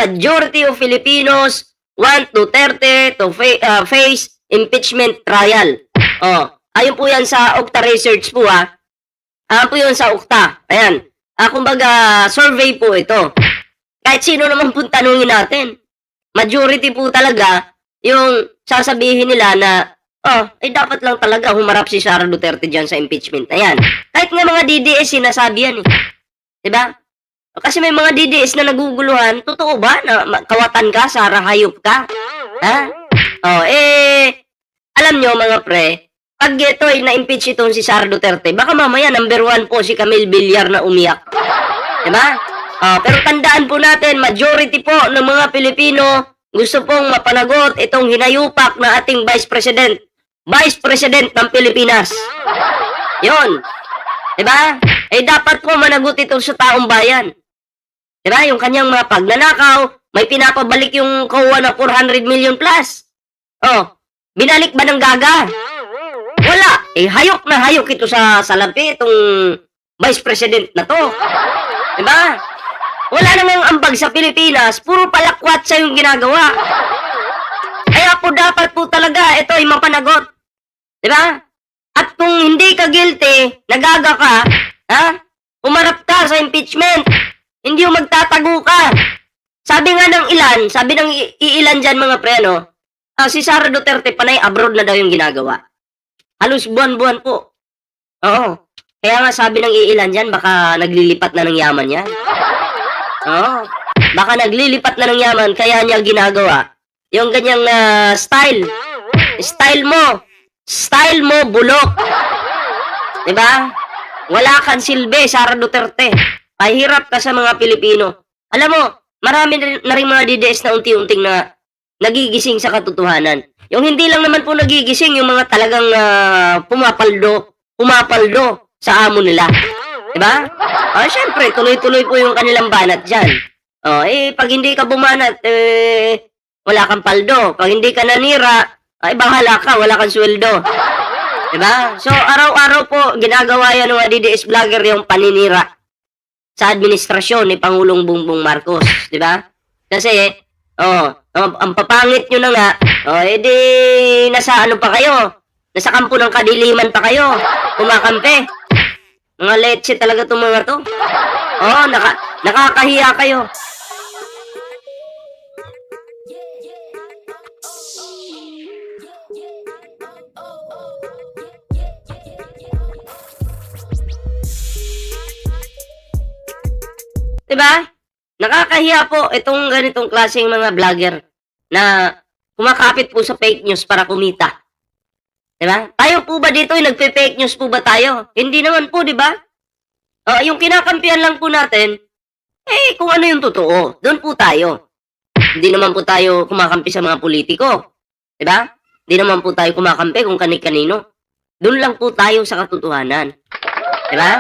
majority of Filipinos want Duterte to face impeachment trial. Oh, ayun po yan sa Okta Research po ha. Po yun sa Okta. Ayan. Kumbaga, survey po ito. Kahit sino naman po tanungin natin. Majority po talaga yung sasabihin nila na dapat lang talaga humarap si Sara Duterte dyan sa impeachment na yan. Kahit nga mga DDS sinasabi yan eh. Diba? Kasi may mga DDS na naguguluhan, totoo ba na kawatan ka, Sara, hayop ka? Ha? Alam nyo mga pre, pag ito ay na-impeach itong si Sara Duterte, baka mamaya number 1 po si Camille Villar na umiyak. Diba? Pero tandaan po natin, majority po ng mga Pilipino gusto pong mapanagot itong hinayupak na ating Vice President. Vice President ng Pilipinas. Yun. Diba? Dapat po managot ito sa taong bayan. Diba? Yung kanyang mga pagnanakaw, may pinapabalik yung COA na 400 million plus. Binalik ba ng gaga? Wala. Hayok na hayok ito sa salapi, itong Vice President na to. Diba? Wala namang ambag sa Pilipinas, puro palakwat sa yung ginagawa. Kaya po dapat po talaga ito ay mapanagot. Diba? At kung hindi ka guilty, nagaga ka, umarap ka sa impeachment, hindi yung magtatago ka. Sabi nga ng ilan, sabi ng iilan dyan mga pre, si Sara Duterte panay abroad na daw yung ginagawa. Halos buwan-buwan po. Oo. Kaya nga sabi ng iilan dyan, baka naglilipat na ng yaman yan. Oo. Baka naglilipat na ng yaman, kaya niya ginagawa. Yung ganyang style. Style mo, bulok. Diba? Wala kang silbi, Sara Duterte. Pahirap ka sa mga Pilipino. Alam mo, marami na rin mga DDS na unti-unting na nagigising sa katotohanan. Yung hindi lang naman po nagigising, yung mga talagang pumapaldo sa amo nila. Diba? Syempre, tuloy-tuloy po yung kanilang banat dyan. Pag hindi ka bumanat, wala kang paldo. Pag hindi ka nanira, bahala ka, wala kang sweldo. Diba? So, araw-araw po, ginagawa yan ng mga DDS vlogger yung paninira sa administrasyon ni Pangulong Bongbong Marcos. Diba? Kasi, ang papangit nyo na nga, nasa ano pa kayo? Nasa kampo ng kadiliman pa kayo. Kumakampi. Mga letse talaga itong mga to. Nakakahiya kayo. Diba? Nakakahiya po itong ganitong klaseng mga vlogger na kumakapit po sa fake news para kumita. Diba? Tayo po ba dito ay nagpe-fake news po ba tayo? Hindi naman po, diba? Yung kinakampihan lang po natin, kung ano yung totoo, doon po tayo. Hindi naman po tayo kumakampi sa mga politiko. Diba? Hindi naman po tayo kumakampi kung kani-kanino. Doon lang po tayo sa katotohanan. Diba?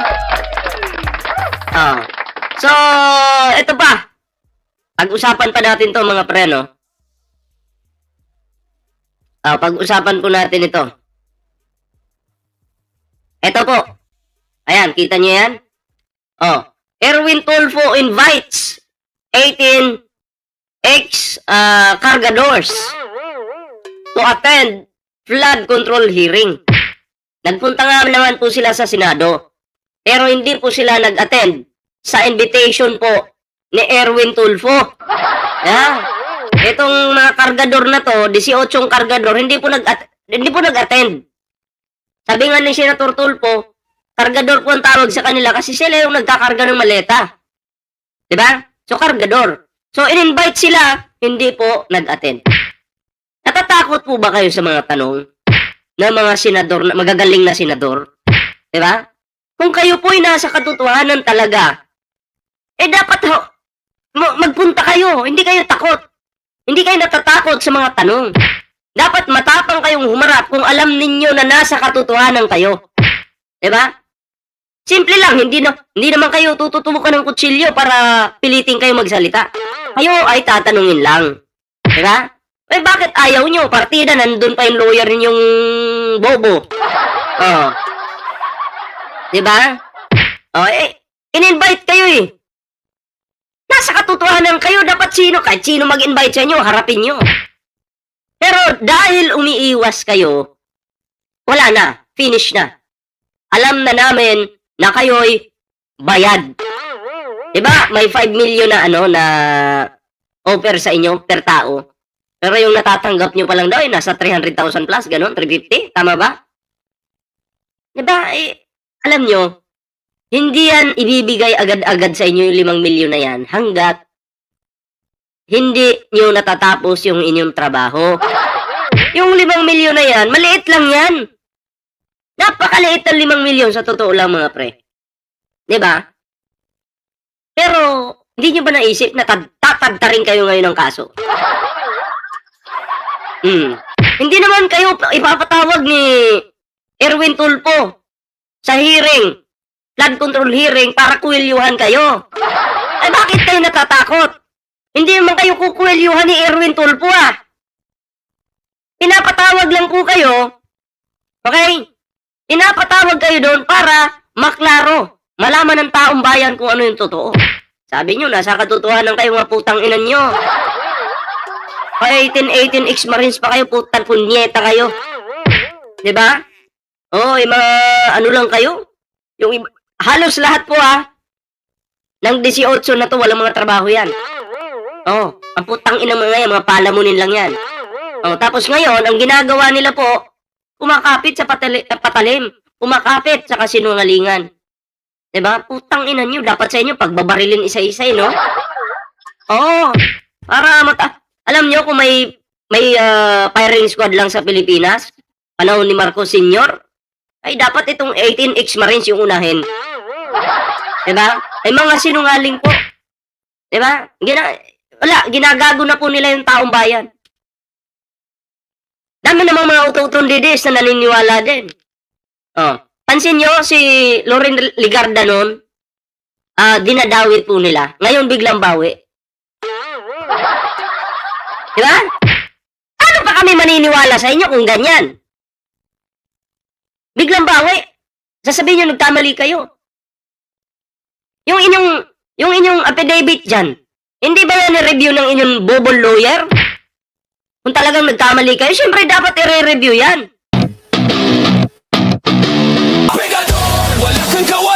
So, ito pa. Pag-usapan pa natin to mga pre, no? Pag-usapan po natin ito. Ito po. Ayan, kita nyo yan? Erwin Tulfo invites 18 ex-cargadores to attend flood control hearing. Nagpunta nga naman po sila sa Senado. Pero hindi po sila nag-attend sa invitation po ni Erwin Tulfo. Itong mga kargador na to, 18 kargador, hindi po nag-attend. Sabi nga ni Senator Tulfo, kargador po ang tawag sa kanila kasi sila yung nagkakarga ng maleta. Diba? So, kargador. So, in-invite sila, hindi po nag-attend. Natatakot po ba kayo sa mga tanong ng mga senador, magagaling na senador? Diba? Kung kayo po ay nasa katotohanan talaga, dapat magpunta kayo. Hindi kayo takot. Hindi kayo natatakot sa mga tanong. Dapat matapang kayong humarap kung alam ninyo na nasa katotohanan kayo. Diba? Simple lang. Hindi naman kayo tututubukan ng kutsilyo para pilitin kayo magsalita. Kayo ay tatanungin lang. Diba? Bakit ayaw nyo? Partida, nandun pa yung lawyer ninyong bobo. Diba? In-invite kayo eh. nasa katotohanan kayo, dapat kahit sino mag-invite sa inyo, harapin nyo. Pero dahil umiiwas kayo, wala na, finish na. Alam na namin na kayo'y bayad. Diba? May 5 million na na offer sa inyo per tao. Pero yung natatanggap nyo pa lang daw ay nasa 300,000 plus, ganun, 350, tama ba? Diba? Alam nyo, hindi yan ibibigay agad-agad sa inyo yung 5 milyon na yan hanggat hindi nyo natatapos yung inyong trabaho. Yung 5 milyon na yan, maliit lang yan. Napakaliit ng 5 milyon sa totoo lang mga pre. Diba? Pero, hindi nyo ba naisip na tatagtarin kayo ngayon ng kaso? Hindi naman kayo ipapatawag ni Erwin Tulfo sa hearing, flood control hearing, para kuwelyuhan kayo. Bakit kayo natatakot? Hindi naman kayo kukuwelyuhan ni Erwin Tulfo Pinapatawag lang po kayo, okay? Pinapatawag kayo doon para maklaro, malaman ng taong bayan kung ano yung totoo. Sabi nyo, nasa katotohanan kayo mga putang inan nyo. 18 ex-marines pa kayo, putang punyeta kayo. Diba? Mga ano lang kayo. Halos lahat po ng 18 na to, walang mga trabaho yan. Ang putang inang mga yan, mga palamunin lang yan. Tapos ngayon, ang ginagawa nila po, kumakapit sa patalim, kumakapit sa kasinungalingan. Diba? Putang ina nyo, dapat sa inyo pagbabarilin isa-isa, no? Para alam nyo kung may firing squad lang sa Pilipinas, panahon ni Marcos Sr., ay dapat itong 18 ex-marines yung unahin. Diba? Ay mga sinungaling po. Diba? Ginagago na po nila yung taong bayan. Dami namang mga ututundidis na naniniwala din. Pansin nyo, si Loren Ligarda noon, dinadawit po nila. Ngayon biglang bawi. Diba? Ano pa kami maniniwala sa inyo kung ganyan? Biglang bawi. Sasabihin nyo, nagkamali kayo. Yung inyong affidavit dyan, hindi ba yan i-review ng inyong bobol lawyer? Kung talagang nagkamali kayo, syempre dapat i-review yan. Wala kang gawa.